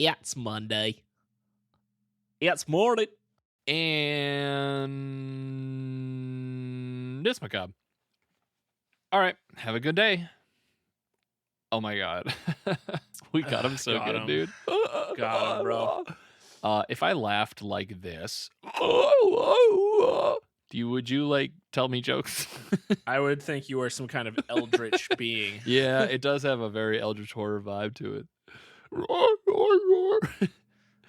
It's Monday. It's morning. And it's macabre. All right. Have a good day. Oh my God. We got him so good, dude. Got him, bro. If I laughed like this, would you like tell me jokes? I would think you are some kind of eldritch being. Yeah, it does have a very eldritch horror vibe to it.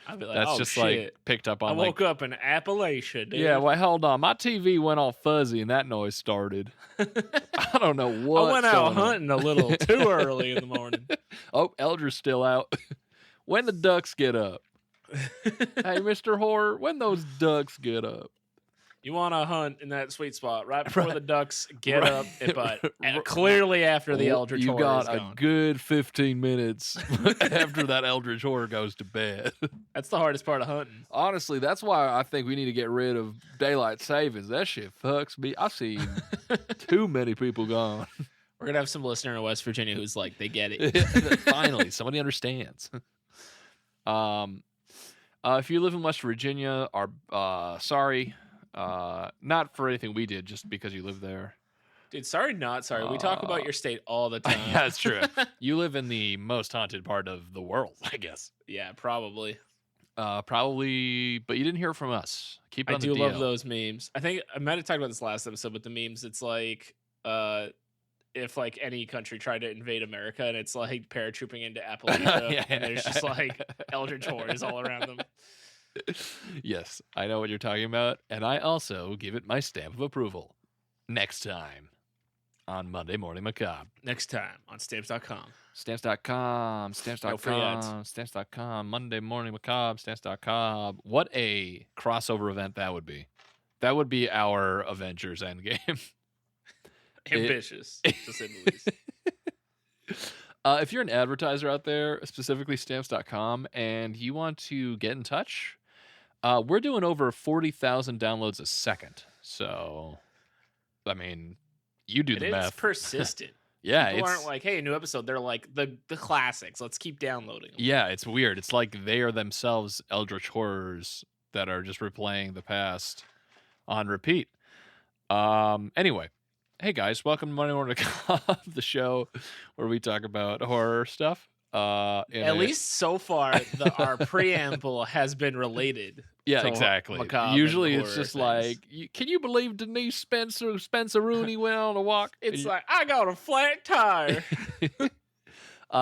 I'd be like, That's oh, just shit. like picked up on. I woke up in Appalachia, dude. Yeah, well, hold on. My TV went all fuzzy and that noise started. I don't know what. I went out hunting a little too early in the morning. Oh, Eldra's still out. When the ducks get up. Hey, Mr. Horror, when those ducks get up. You want to hunt in that sweet spot right before the ducks get up, but clearly after the Eldritch Horror is gone. You got a good 15 minutes after that Eldritch Horror goes to bed. That's the hardest part of hunting. Honestly, that's why I think we need to get rid of daylight savings. That shit fucks me. I've seen too many people gone. We're going to have some listener in West Virginia who's like, they get it. Finally, somebody understands. If you live in West Virginia, sorry. Not for anything we did, just because you live there. Dude, sorry, not sorry. We talk about your state all the time. Yeah, that's true. You live in the most haunted part of the world, I guess. Yeah, probably. Probably, but you didn't hear from us. Keep it on the DL. I do love those memes. I think I might have talked about this last episode, but the memes, it's like, if like any country tried to invade America, and it's like paratrooping into Appalachia, and there's just like Eldritch Horrors all around them. Yes, I know what you're talking about, and I also give it my stamp of approval. Next time on Monday Morning Macabre. Next time on Stamps.com. Stamps.com. Stamps.com. Stamps.com. Monday Morning Macabre. Stamps.com. What a crossover event that would be. That would be our Avengers Endgame. Ambitious, to say the least. If you're an advertiser out there, specifically Stamps.com, and you want to get in touch, we're doing over 40,000 downloads a second. So, I mean, you do the math. It's persistent. Yeah, people aren't like, hey, a new episode. They're like the classics. Let's keep downloading them. Yeah, it's weird. It's like they are themselves Eldritch Horrors that are just replaying the past on repeat. Anyway. Hey guys, welcome to Monday Morning Macabre, the show where we talk about horror stuff. At least so far, our preamble has been related. Yeah, exactly. Usually it's just like, can you believe Denise Spencer Rooney went on a walk? It's like, I got a flat tire.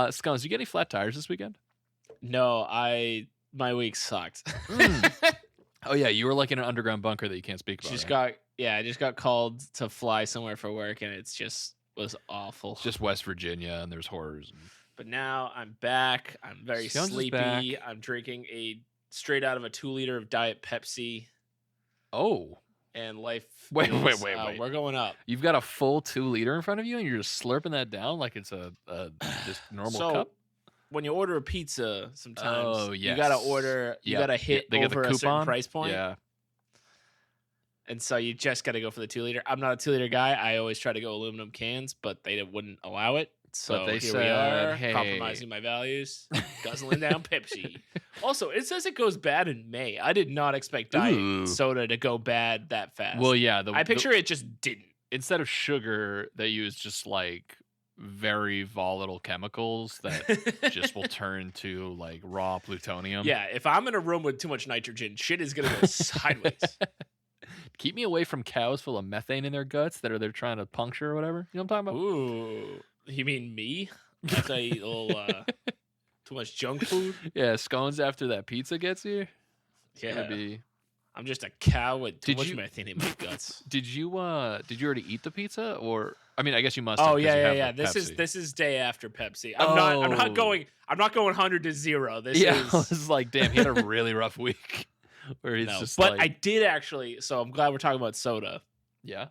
Scones, did you get any flat tires this weekend? No, my week sucked. Oh yeah, you were like in an underground bunker that you can't speak about. I just got called to fly somewhere for work, and it just was awful. It's just West Virginia, and there's horrors. But now I'm back. I'm very sleepy. I'm drinking straight out of a 2-liter of Diet Pepsi. Oh. And life. Wait. We're going up. You've got a full 2-liter in front of you, and you're just slurping that down like it's a just normal cup? When you order a pizza, sometimes you gotta order. You gotta hit over a certain price point. Yeah. And so you just gotta go for the 2-liter. I'm not a 2-liter guy. I always try to go aluminum cans, but they wouldn't allow it. So here we are, hey. compromising my values, guzzling down Pepsi. Also, it says it goes bad in May. I did not expect diet soda to go bad that fast. Well, yeah. I picture it just didn't. Instead of sugar, they use just like very volatile chemicals that just will turn to like raw plutonium. Yeah, if I'm in a room with too much nitrogen, shit is gonna go sideways. Keep me away from cows full of methane in their guts that they're trying to puncture or whatever. You know what I'm talking about? Ooh, you mean me? After I eat a little too much junk food? Yeah, scones after that pizza gets you. Yeah, I'm just a cow with too much methane in my guts. Did you already eat the pizza, or I mean, I guess you must. Oh yeah. This is day after Pepsi. I'm not going 100 to 0. This is. I was like, damn, he had a really rough week. Where he's just but I did actually. So I'm glad we're talking about soda. Yeah.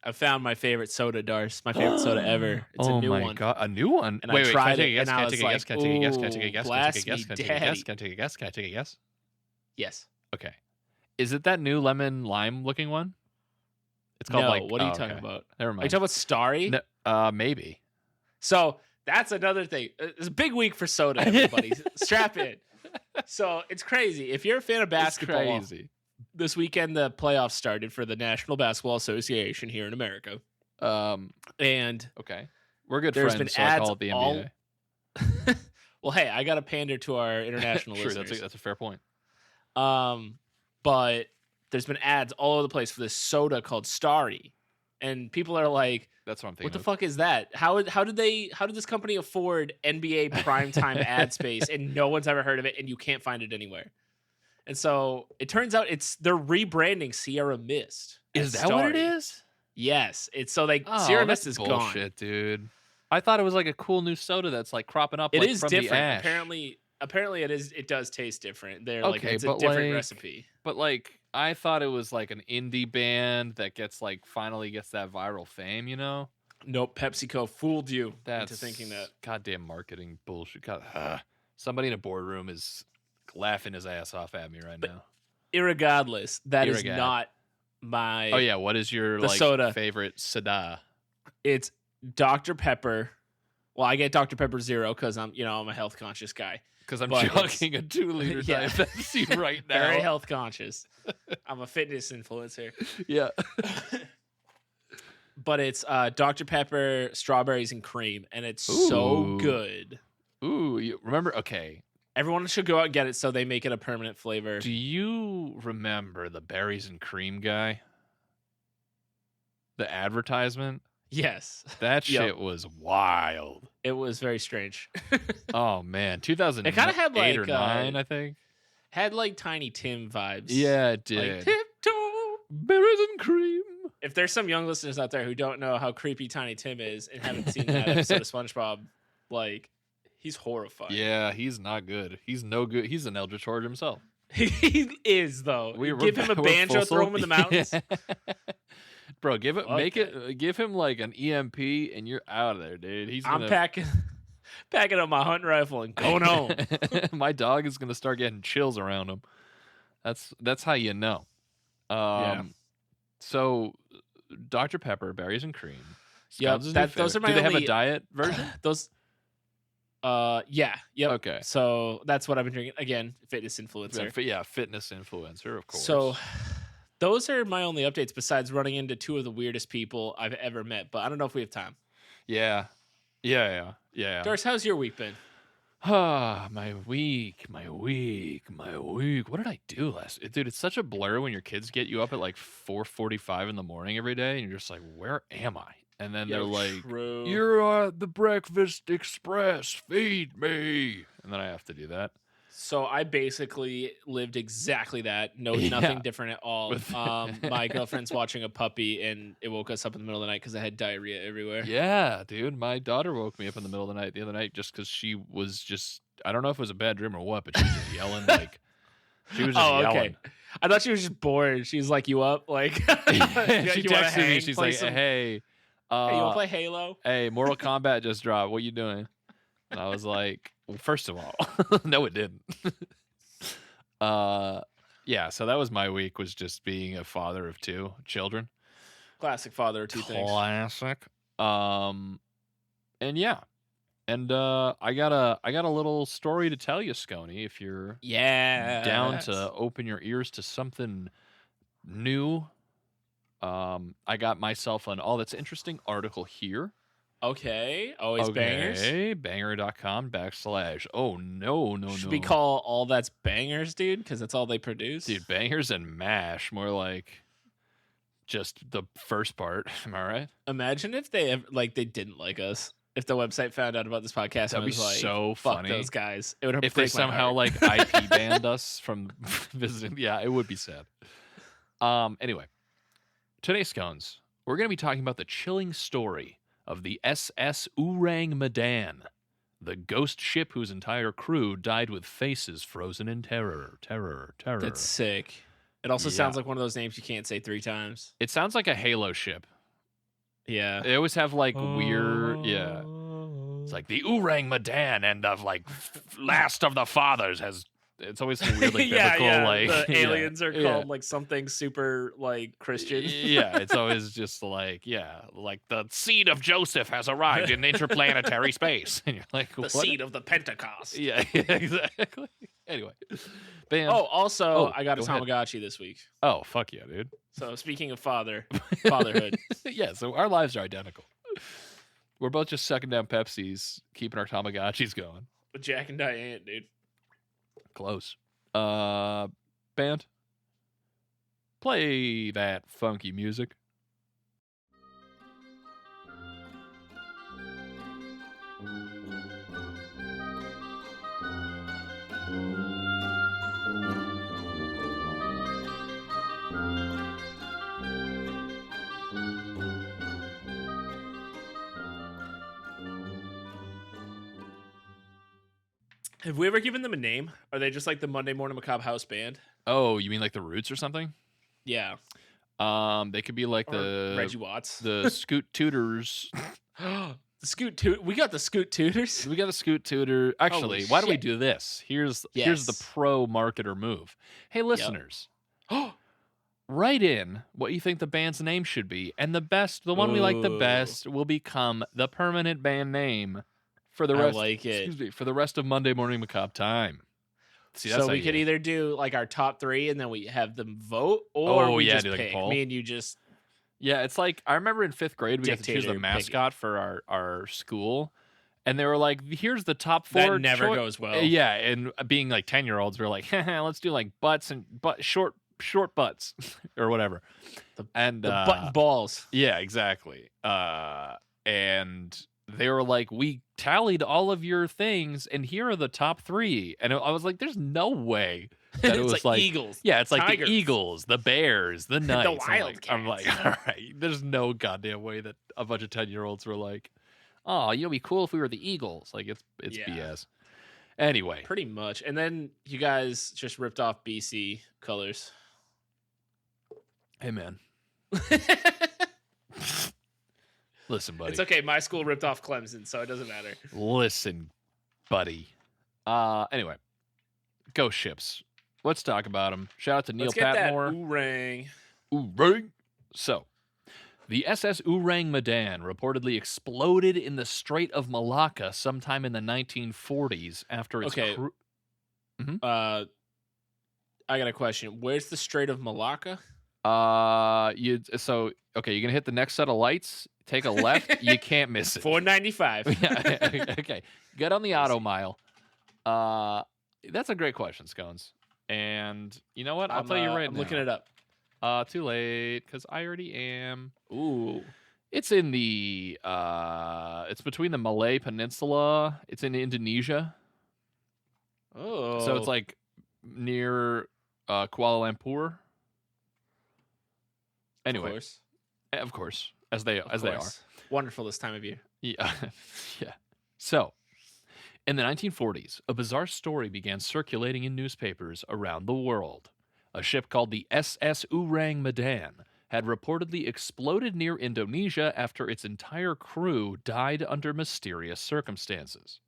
I found my favorite soda, Darce. My favorite soda ever. It's a new one. Oh my god, a new one. And I tried it, and I was like, Can I take a guess? Can I take a guess? Can I take a guess? Yes. Okay. Is it that new lemon lime looking one? It's called what are you talking about? Never mind. Are you talking about Starry? No, maybe. So that's another thing. It's a big week for soda, everybody. Strap in. So it's crazy. If you're a fan of basketball, It's crazy. this weekend the playoffs started for the National Basketball Association here in America. And okay, we're good there's friends, been so I ads call it the NBA. Well, hey, I got to pander to our international True, listeners. that's a fair point. But there's been ads all over the place for this soda called Starry, and people are like, That's what I'm thinking. "What the fuck is that? How did this company afford NBA primetime ad space and no one's ever heard of it and you can't find it anywhere?" And so it turns out they're rebranding Sierra Mist. Is that what it is? Yes, it's so Sierra Mist is bullshit, gone. Dude. I thought it was like a cool new soda that's like cropping up. It like, is from different. The ash. Apparently, it is. It does taste different. They're okay, it's a different recipe. But I thought it was like an indie band that finally gets that viral fame. You know? Nope. PepsiCo fooled you into thinking that. Goddamn marketing bullshit. Somebody in a boardroom is laughing his ass off at me right now. Irregardless, that is not my. Oh yeah, what is your soda favorite soda? It's Dr. Pepper. Well, I get Dr. Pepper Zero because I'm a health conscious guy. Because I'm chugging a 2-liter Diet Pepsi right now. Very health conscious. I'm a fitness influencer. Yeah. But it's Dr. Pepper, strawberries, and cream, and it's so good. Ooh, you remember? Okay. Everyone should go out and get it so they make it a permanent flavor. Do you remember the berries and cream guy? The advertisement? Yes. That shit was wild. It was very strange. Oh, man. 2008 it kind of had or 9, I think. Had Tiny Tim vibes. Yeah, it did. Tiptoe, berries and cream. If there's some young listeners out there who don't know how creepy Tiny Tim is and haven't seen that episode of SpongeBob, he's horrifying. Yeah, he's not good. He's no good. He's an Eldritch Horde himself. He is, though. Give him a banjo, throw him in the mountains. Bro, give him an EMP and you're out of there, dude. I'm packing up my hunting rifle and going home. My dog is gonna start getting chills around him. That's how you know. So Dr. Pepper, berries and cream. Yeah, those are my. Do they have a diet version? Those. Yeah. Yep. Okay. So that's what I've been drinking. Again, fitness influencer. Yeah, fitness influencer, of course. So those are my only updates besides running into two of the weirdest people I've ever met. But I don't know if we have time. Yeah. Doris, how's your week been? My week. What did I do dude, it's such a blur when your kids get you up at 4:45 in the morning every day and you're just like, where am I? And then they're like, true. You're at the breakfast express, feed me. And then I have to do that. So I basically lived exactly that. Nothing different at all. My girlfriend's watching a puppy, and it woke us up in the middle of the night because I had diarrhea everywhere. Yeah, dude. My daughter woke me up in the middle of the night the other night just because she was I don't know if it was a bad dream or what, but she was just yelling she was just yelling. Okay. I thought she was just bored. She's like, you up? She texted me. She's like, hey, you want to play Halo? Hey, Mortal Kombat just dropped. What you doing? And I was like, well, first of all, no, it didn't. Yeah, so that was my week, was just being a father of 2 children. Classic father of 2 things. Classic. And yeah. And I got a little story to tell you, Scony, if you're down to open your ears to something new. I got myself an All That's Interesting article here. Okay. Always bangers. Banger.com / oh, no. Should we call All That's Bangers, dude? Because that's all they produce? Dude, bangers and mash. More like just the first part. Am I right? Imagine if they they didn't like us. If the website found out about this podcast and was like, so fuck funny. those guys. It would if they somehow IP banned us from visiting. Yeah, it would be sad. Anyway, today, Scones, we're going to be talking about the chilling story of the SS Ourang Medan, the ghost ship whose entire crew died with faces frozen in terror. That's sick. It also sounds like one of those names you can't say 3 times. It sounds like a Halo ship. Yeah. They always have weird, yeah. It's like the Ourang Medan and of last of the fathers has. It's always some weird biblical the aliens are called something super Christian. Yeah, it's always just the seed of Joseph has arrived in interplanetary space, and you're like, the seed of the Pentecost. Yeah, exactly. Anyway, band. Oh, also, I got a go ahead. Tamagotchi this week. Oh, fuck yeah, dude. So speaking of fatherhood. Yeah, so our lives are identical. We're both just sucking down Pepsis, keeping our Tamagotchis going. With Jack and Diane, dude. Close. Band. Play that funky music. Have we ever given them a name? Are they just like the Monday Morning Macabre House Band? Oh, you mean like the Roots or something? Yeah. They could be like Or the Reggie Watts. the Scoot Tutors. The Scoot Toot. We got the Scoot Tutors. We got a Scoot Tutor. Actually, why don't we do this? Here's the pro marketer move. Hey, listeners, write in what you think the band's name should be, and the one we like the best will become the permanent band name for the rest. I like it. Excuse me, for the rest of Monday Morning Macabre time. See, so we could either do like our top 3 and then we have them vote, or we just pick. Like me and you just. Yeah, it's like I remember in 5th grade we got to choose the mascot for our school, and they were like, "Here's the top 4." That never goes well. Yeah, and being like 10-year-olds, we're like, "Let's do like butts and short butts or whatever." The butt balls. Yeah, exactly. And they were like, "We tallied all of your things, and here are the top 3." And I was like, "There's no way." That it was like Eagles. Yeah, it's like Tigers. the Eagles, the Bears, the Knights. The Wildcats. I'm like, all right, there's no goddamn way that a bunch of 10-year-olds were like, "Oh, it'd be cool if we were the Eagles." Like it's BS. Anyway, pretty much. And then you guys just ripped off BC colors. Hey man, listen, buddy. It's okay. My school ripped off Clemson, so it doesn't matter. Listen, buddy. Anyway, go Ships. Let's talk about them. Shout out to Neil Patmore. Ourang. Ourang. So, the SS Ourang Medan reportedly exploded in the Strait of Malacca sometime in the 1940s after its I got a question. Where's the Strait of Malacca? You're gonna hit the next set of lights. Take a left. You can't miss it. 495. Yeah. Okay. Get on the auto mile. That's a great question, Scones. And you know what? I'll tell you right now. I'm looking it up. Too late, because I already am. Ooh. It's in the it's between the Malay Peninsula. It's in Indonesia. Oh. So it's like near Kuala Lumpur. Anyway. Of course. As they are. Wonderful this time of year. Yeah. Yeah. So, in the 1940s, a bizarre story began circulating in newspapers around the world. A ship called the SS Ourang Medan had reportedly exploded near Indonesia after its entire crew died under mysterious circumstances.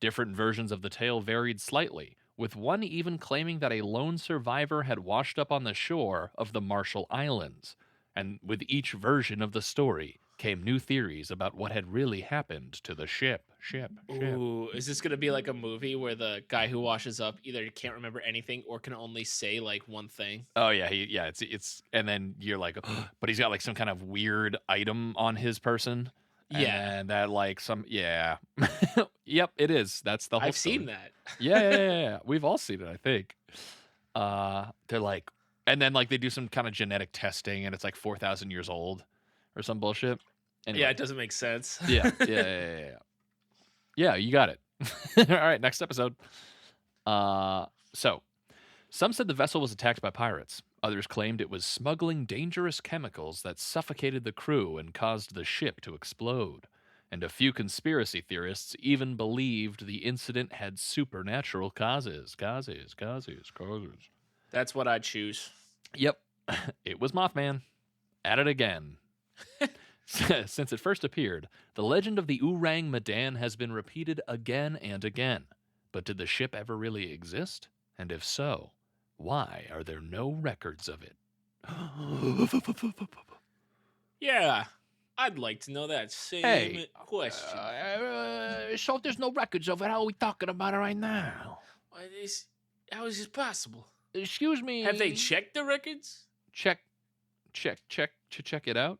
Different versions of the tale varied slightly, with one even claiming that a lone survivor had washed up on the shore of the Marshall Islands. And with each version of the story came new theories about what had really happened to the ship. Ooh, is this going to be like a movie where the guy who washes up either can't remember anything or can only say like one thing? Oh yeah, it's and then you're like, but he's got like some kind of weird item on his person. And that like yep, it is. That's the whole I've story. seen that. Yeah. We've all seen it, I think. They're like, and then like they do some kind of genetic testing and it's like 4,000 years old or some bullshit. Anyway. Yeah, it doesn't make sense. Yeah, you got it. All right, next episode. So, some said the vessel was attacked by pirates. Others claimed it was smuggling dangerous chemicals that suffocated the crew and caused the ship to explode. And a few conspiracy theorists even believed the incident had supernatural causes. That's what I'd choose. Yep, it was Mothman. At it again. Since it first appeared, the legend of the Ourang Medan has been repeated again and again. But did the ship ever really exist? And if so, why are there no records of it? Yeah, I'd like to know that same question. So if there's no records of it, how are we talking about it right now? Well, How is this possible? Excuse me. Have they checked the records? Check it out.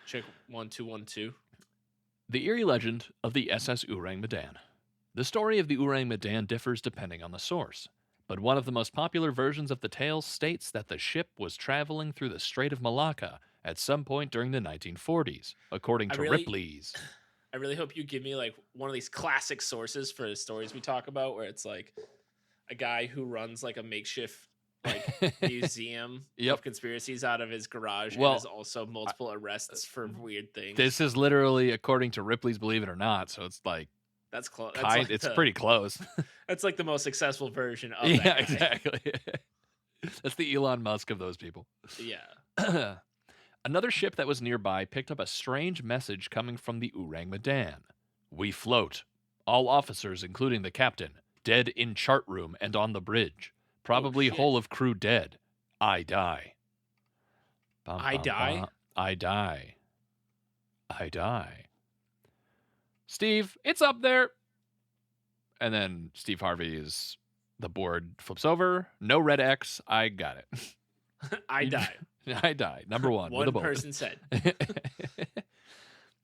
Check 1212. The eerie legend of the SS Ourang Medan. The story of the Ourang Medan differs depending on the source, but one of the most popular versions of the tale states that the ship was traveling through the Strait of Malacca at some point during the 1940s, according to Ripley's. I really hope you give me like one of these classic sources for the stories we talk about, where it's like a guy who runs like a makeshift like museum of conspiracies out of his garage, and there's also multiple arrests for weird things. This is literally according to Ripley's Believe It or Not, so it's like that's close. It's pretty close. That's like the most successful version of that. Yeah, exactly. That's the Elon Musk of those people. Yeah. Another ship that was nearby picked up a strange message coming from the Ourang Medan. We float. All officers, including the captain, dead in chart room and on the bridge. Probably whole of crew dead. I die. I die? I die. I die. Steve, it's up there. And then Steve Harvey is, the board flips over. No red X. I got it. I die. I die. Number one. One person said.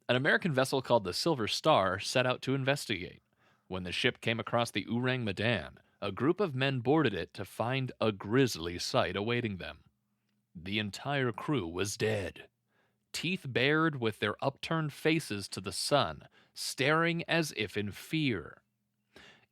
An American vessel called the Silver Star set out to investigate. When the ship came across the Ourang Medan, a group of men boarded it to find a grisly sight awaiting them. The entire crew was dead, teeth bared with their upturned faces to the sun, staring as if in fear.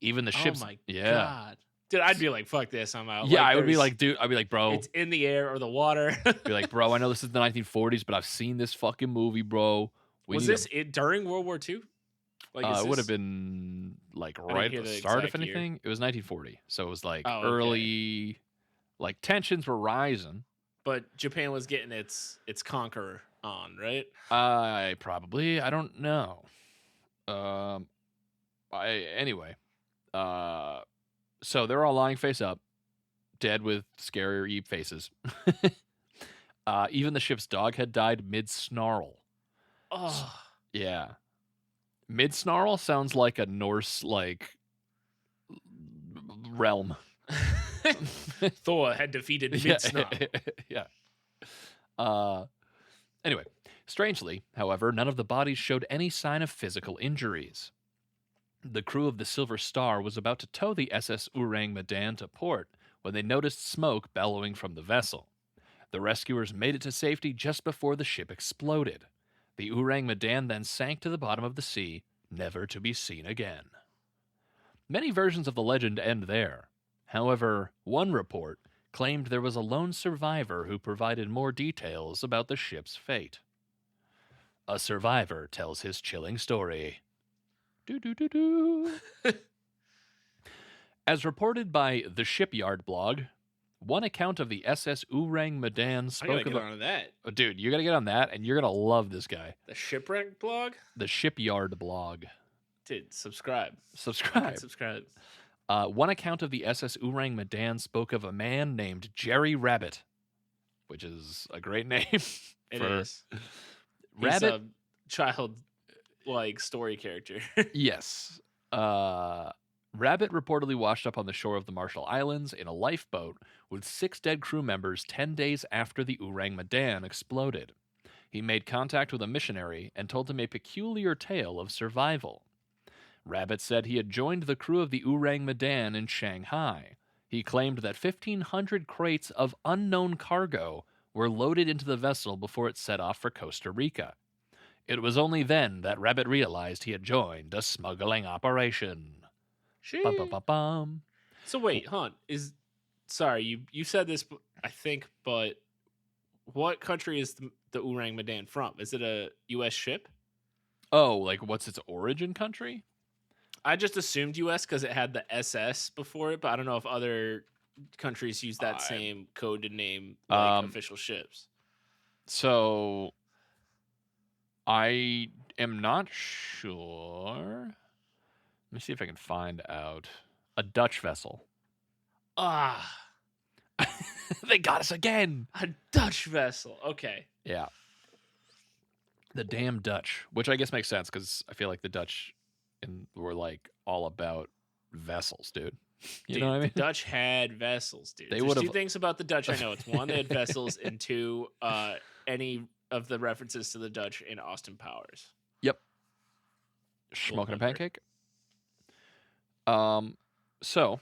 Even the ship's... Oh my God. Dude, I'd be like, fuck this, I'm out. Yeah, I would be like, dude, I'd be like, bro. It's in the air or the water. Be like, bro, I know this is the 1940s, but I've seen this fucking movie, bro. Was this during World War II? Like, it would have been like right at the start, if anything. Year. It was 1940, so it was like early, like tensions were rising. But Japan was getting its conqueror on, right? I don't know. Anyway, so they're all lying face up, dead with scary faces. Even the ship's dog had died mid-snarl. Oh. Yeah. Mid-snarl sounds like a Norse, like, realm. Thor had defeated mid-snarl. Yeah. Anyway, strangely, however, none of the bodies showed any sign of physical injuries. The crew of the Silver Star was about to tow the SS Ourang Medan to port when they noticed smoke bellowing from the vessel. The rescuers made it to safety just before the ship exploded. The Ourang Medan then sank to the bottom of the sea, never to be seen again. Many versions of the legend end there. However, one report claimed there was a lone survivor who provided more details about the ship's fate. A survivor tells his chilling story. As reported by the Shipyard blog, one account of the SS Ourang Medan spoke of... on that. Oh, dude, you gotta get on that, and you're gonna love this guy. The Shipwreck blog? The Shipyard blog. Dude, subscribe. Subscribe. One account of the SS Ourang Medan spoke of a man named Jerry Rabbit, which is a great name. It is. Rabbit, he's a child, like, story character. Yes. Rabbit reportedly washed up on the shore of the Marshall Islands in a lifeboat with 6 dead crew members 10 days after the Ourang Medan exploded. He made contact with a missionary and told him a peculiar tale of survival. Rabbit said he had joined the crew of the Ourang Medan in Shanghai. He claimed that 1,500 crates of unknown cargo were loaded into the vessel before it set off for Costa Rica. It was only then that Rabbit realized he had joined a smuggling operation. Bum, bum, bum, bum. So wait, hon, sorry, you said this, I think, but what country is the Ourang Medan from? Is it a U.S. ship? Oh, like what's its origin country? I just assumed U.S. because it had the SS before it, but I don't know if other countries use that same code to name official ships. So I am not sure. Let me see if I can find out. A Dutch vessel. Ah. They got us again. A Dutch vessel. Okay. Yeah. The damn Dutch, which I guess makes sense because I feel like the Dutch were like all about vessels, dude. You know what I mean? The Dutch had vessels, dude. They There's would've- two things about the Dutch I know. It's one, they had vessels, and two, any of the references to the Dutch in Austin Powers. Yep. Smoking a wonder. pancake. So,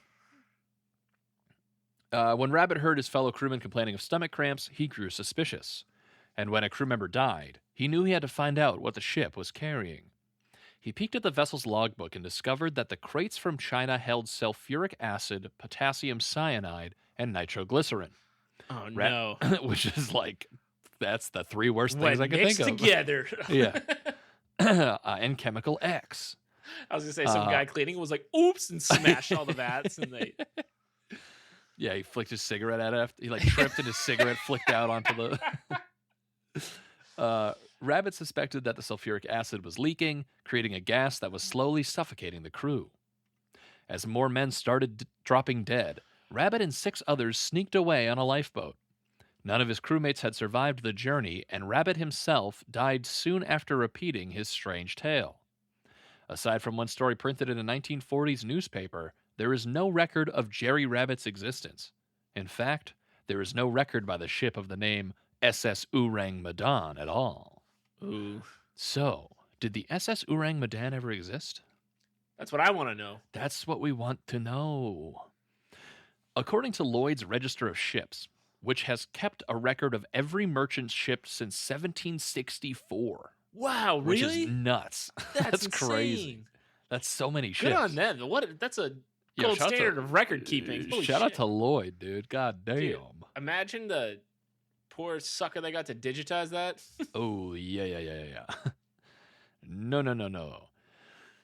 when Rabbit heard his fellow crewmen complaining of stomach cramps, he grew suspicious. And when a crew member died, he knew he had to find out what the ship was carrying. He peeked at the vessel's logbook and discovered that the crates from China held sulfuric acid, potassium cyanide, and nitroglycerin. Oh, no. Which is like, that's the three worst things When I can think mixed of. together. Yeah. And chemical X. I was going to say, some guy cleaning was like, oops, and smashed all the vats. And they... Yeah, he flicked his cigarette at it. He like tripped and his cigarette flicked out onto the... Rabbit suspected that the sulfuric acid was leaking, creating a gas that was slowly suffocating the crew. As more men started dropping dead, Rabbit and 6 others sneaked away on a lifeboat. None of his crewmates had survived the journey, and Rabbit himself died soon after repeating his strange tale. Aside from one story printed in a 1940s newspaper, there is no record of Jerry Rabbit's existence. In fact, there is no record by the ship of the name SS Ourang Medan at all. Ooh. So, did the SS Ourang Medan ever exist? That's what I want to know. That's what we want to know. According to Lloyd's Register of Ships, which has kept a record of every merchant ship since 1764. Wow, Which really? is nuts. That's crazy. insane. That's so many ships. Good on them. That's a gold shout out standard to- of record keeping. Holy Shout out shit. to Lloyd, dude. God damn. Dude, imagine the poor sucker they got to digitize that. Oh, yeah. No.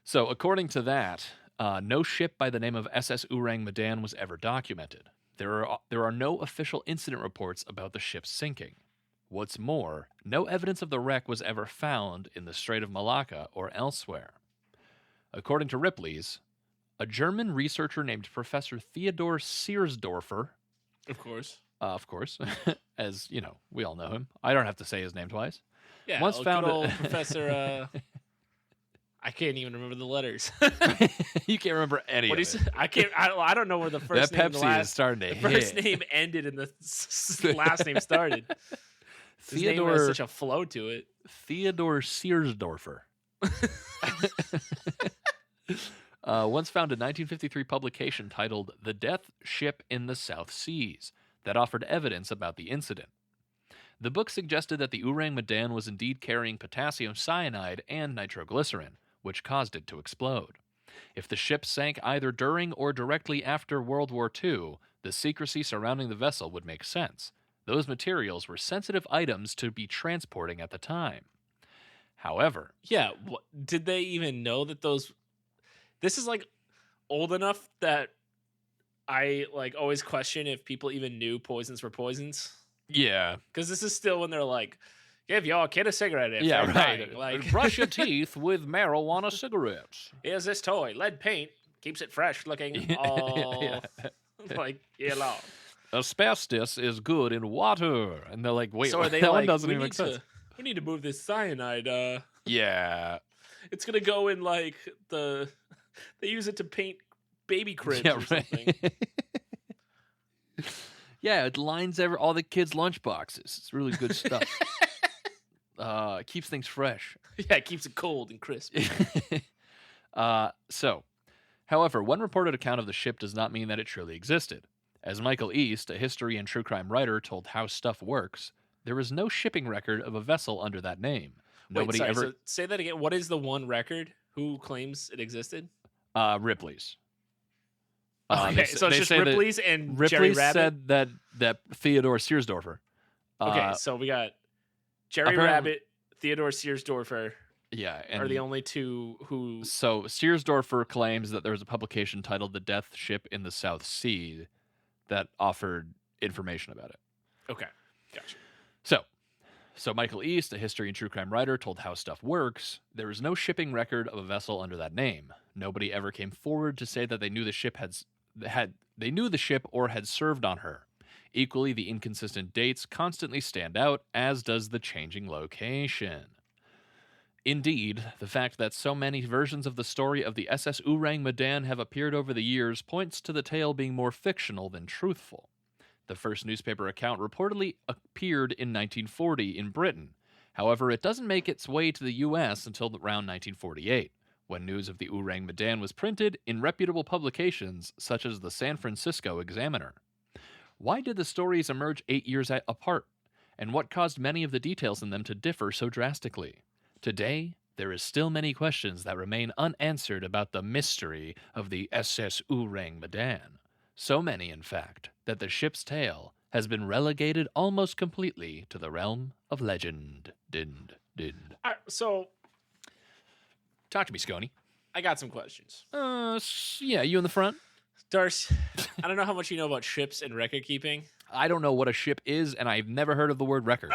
So, according to that, no ship by the name of SS Ourang Medan was ever documented. There are no official incident reports about the ship sinking. What's more, no evidence of the wreck was ever found in the Strait of Malacca or elsewhere. According to Ripley's, a German researcher named Professor Theodor Seersdorfer, Of course. as you know, we all know him. I don't have to say his name twice. Yeah, Once found good old it- Professor. I can't even remember the letters. You can't remember any What do you of say? it. I don't know where the first That name and the Pepsi last. is starting to The hit. first name ended and the last name started. His name has such a flow to it. Theodor Seersdorfer. Once found a 1953 publication titled The Death Ship in the South Seas that offered evidence about the incident. The book suggested that the Ourang Medan was indeed carrying potassium cyanide and nitroglycerin, which caused it to explode. If the ship sank either during or directly after World War II, the secrecy surrounding the vessel would make sense. Those materials were sensitive items to be transporting at the time. However... Yeah, did they even know that those... This is like old enough that I like always question if people even knew poisons were poisons. Yeah. Because this is still when they're like, give y'all a kid a cigarette. If Yeah, they're right. dying. Like, Brush your teeth with marijuana cigarettes. Here's this toy, lead paint, keeps it fresh looking all like yellow. Asbestos is good in water. And they're like, wait, So are they that like, one doesn't we even need make sense. we need to move this cyanide. Yeah. It's gonna go in like they use it to paint baby cribs or something. Yeah, it lines all the kids' lunch boxes. It's really good stuff. It keeps things fresh. Yeah, it keeps it cold and crisp. However, one reported account of the ship does not mean that it truly existed. As Michael East, a history and true crime writer, told How Stuff Works, there is no shipping record of a vessel under that name. Nobody ever. So say that again. What is the one record? Who claims it existed? Ripley's. Okay, so it's just Ripley's and Ripley Jerry Rabbit. said that Theodore Seersdorfer. Okay, so we got Jerry Rabbit, Theodore Seersdorfer. Yeah, are the only two who. So Seersdorfer claims that there was a publication titled "The Death Ship in the South Sea" that offered information about it. Okay, gotcha. So Michael East, a history and true crime writer, told How Stuff Works, there is no shipping record of a vessel under that name. Nobody ever came forward to say that they knew the ship they knew the ship or had served on her. Equally, the inconsistent dates constantly stand out, as does the changing location. Indeed, the fact that so many versions of the story of the SS Ourang Medan have appeared over the years points to the tale being more fictional than truthful. The first newspaper account reportedly appeared in 1940 in Britain. However, it doesn't make its way to the U.S. until around 1948, when news of the Ourang Medan was printed in reputable publications such as the San Francisco Examiner. Why did the stories emerge 8 years apart? And what caused many of the details in them to differ so drastically? Today, there is still many questions that remain unanswered about the mystery of the SS Ourang Medan. So many, in fact, that the ship's tale has been relegated almost completely to the realm of legend. So, talk to me, Scony. I got some questions. Yeah, you in the front? Darce, I don't know how much you know about ships and record keeping. I don't know what a ship is, and I've never heard of the word record.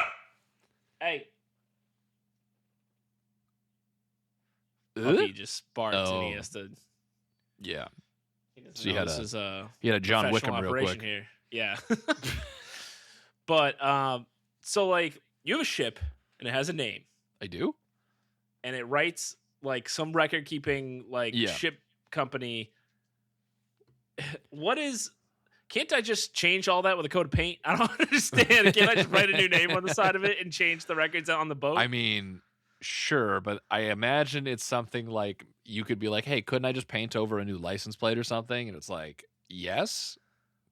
Hey. Puppy just barks and he has to... Yeah. So he had a John Wickham real quick. Here. Yeah. But, so, like, you have a ship, and it has a name. I do? And it writes, like, some record-keeping, like, ship company. What is... Can't I just change all that with a coat of paint? I don't understand. Can't I just write a new name on the side of it and change the records on the boat? I mean, sure, but I imagine it's something like you could be like, hey, couldn't I just paint over a new license plate or something? And it's like, yes.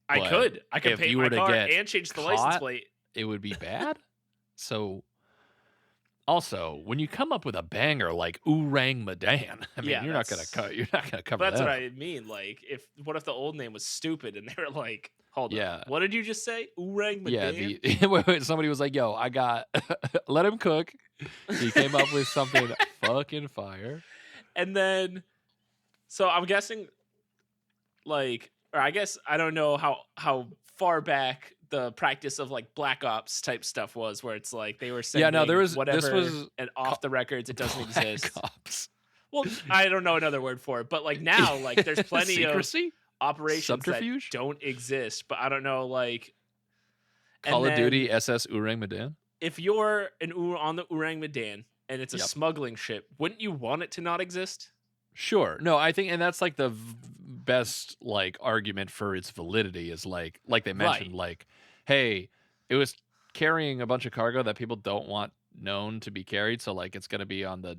I could paint my car and change the license plate. It would be bad. So, also, when you come up with a banger like Ourang Medan, I mean, you're not gonna cover that. That's what I mean. Like, what if the old name was stupid and they were like, hold on, what did you just say? Ourang Medan? Yeah, wait, somebody was like, yo, I got let him cook. He came up with something fucking fire. And then, so I'm guessing, like, or I guess I don't know how far back the practice of like Black Ops type stuff was, where it's like they were saying whatever and off the records it doesn't exist. Ops. Well, I don't know another word for it, but like now, like there's plenty of operations subterfuge that don't exist, but I don't know, like Call of Duty SS Ourang Medan. If you're on the Ourang Medan and it's a smuggling ship, wouldn't you want it to not exist? Sure. No, I think, and that's like the best like argument for its validity is like they mentioned, like, hey, it was carrying a bunch of cargo that people don't want known to be carried, so like it's gonna be on the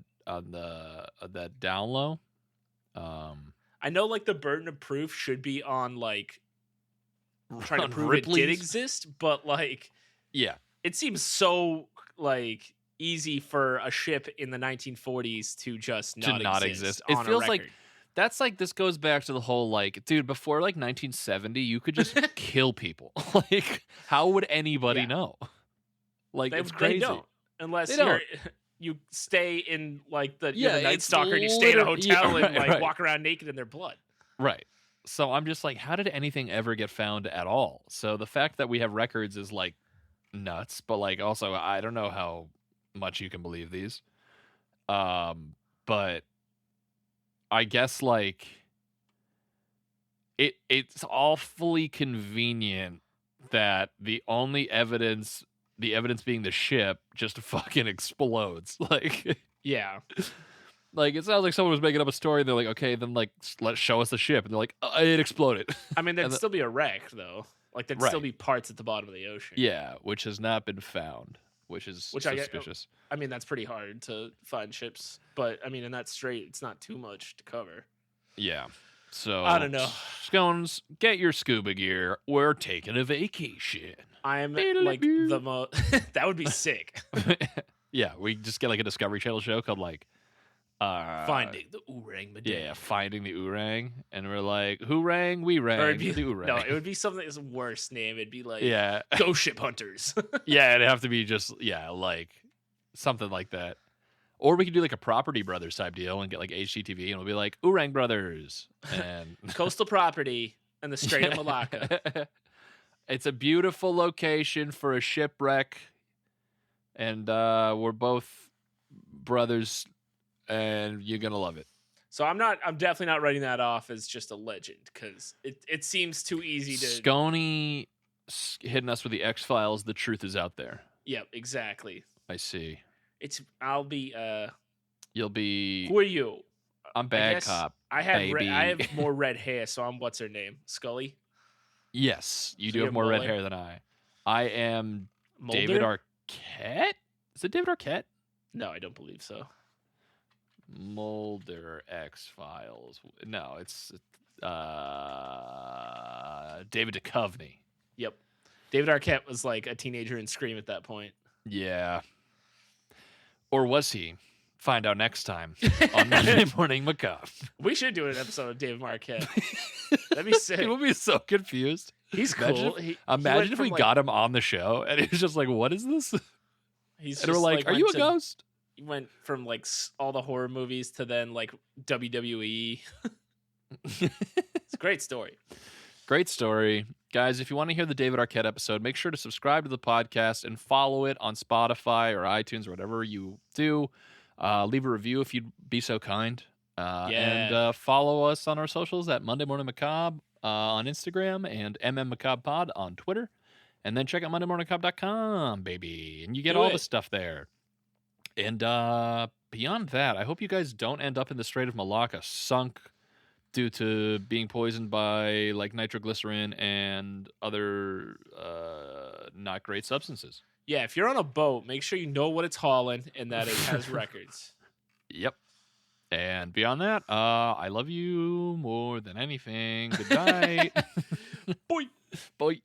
down low. I know like the burden of proof should be on like trying to prove Ripley's. It did exist, but like it seems so like easy for a ship in the 1940s to just not exist. It feels like that's like, this goes back to the whole like, dude, before like 1970 you could just kill people. Like, how would anybody know? Like, it's crazy. They don't, unless you stay in like the Night Stalker and you stay in a hotel and walk around naked in their blood. Right. So I'm just like, how did anything ever get found at all? So the fact that we have records is like nuts, but like also I don't know how much you can believe these. But I guess like it's awfully convenient that the evidence being the ship just fucking explodes. Like, yeah. Like, it sounds like someone was making up a story and they're like, okay, then like let's show us the ship, and they're like, it exploded. I mean, there'd still be a wreck though. Like, there'd still be parts at the bottom of the ocean. Yeah, which has not been found, which is suspicious. I mean, that's pretty hard to find ships, but I mean, in that strait, it's not too much to cover. Yeah. So I don't know. Scones, get your scuba gear. We're taking a vacation. I'm like the most. That would be sick. Yeah, we just get like a Discovery Channel show called like Finding the Ourang Medan. Yeah, Finding the Ourang, and we're like, who rang? We rang. Or the Ourang. No, it would be something that's worse name. It'd be like Ghost Ship Hunters. Yeah, it'd have to be just like something like that. Or we could do like a Property Brothers type deal and get like HGTV, and we'll be like Ourang Brothers and Coastal Property and the Strait of Malacca. It's a beautiful location for a shipwreck, and we're both brothers, and you're gonna love it. So I'm definitely not writing that off as just a legend, because it seems too easy to. Scony hitting us with the X-Files. The truth is out there. Yep, exactly. I see. I'll be You'll be. Who are you? I'm bad cop. I have baby. I have more red hair, so I'm what's her name? Scully? Yes, you So do you're have more red Mulder? hair than I. I am Mulder? David Arquette? Is it David Arquette? No, I don't believe so. Mulder X-Files. No, it's David Duchovny. Yep. David Arquette was like a teenager in Scream at that point. Yeah. Or was he? Find out next time on Monday Morning Macabre. We should do an episode of David Arquette. That'd be sick. People would be so confused. He's imagine cool. Imagine if we got him on the show and he was just like, "What is this?" He's and we're like, "Are you a ghost?" He went from like all the horror movies to then like WWE. It's a great story. Great story. Guys, if you want to hear the David Arquette episode, make sure to subscribe to the podcast and follow it on Spotify or iTunes or whatever you do. Leave a review if you'd be so kind. And follow us on our socials at Monday Morning Macabre on Instagram and MM Pod on Twitter. And then check out MondayMorningMacabre.com, baby. And you get all the stuff there. And beyond that, I hope you guys don't end up in the Strait of Malacca sunk due to being poisoned by like nitroglycerin and other not great substances. Yeah, if you're on a boat, make sure you know what it's hauling and that it has records. Yep. And beyond that, I love you more than anything. Good night. Boy. Boy.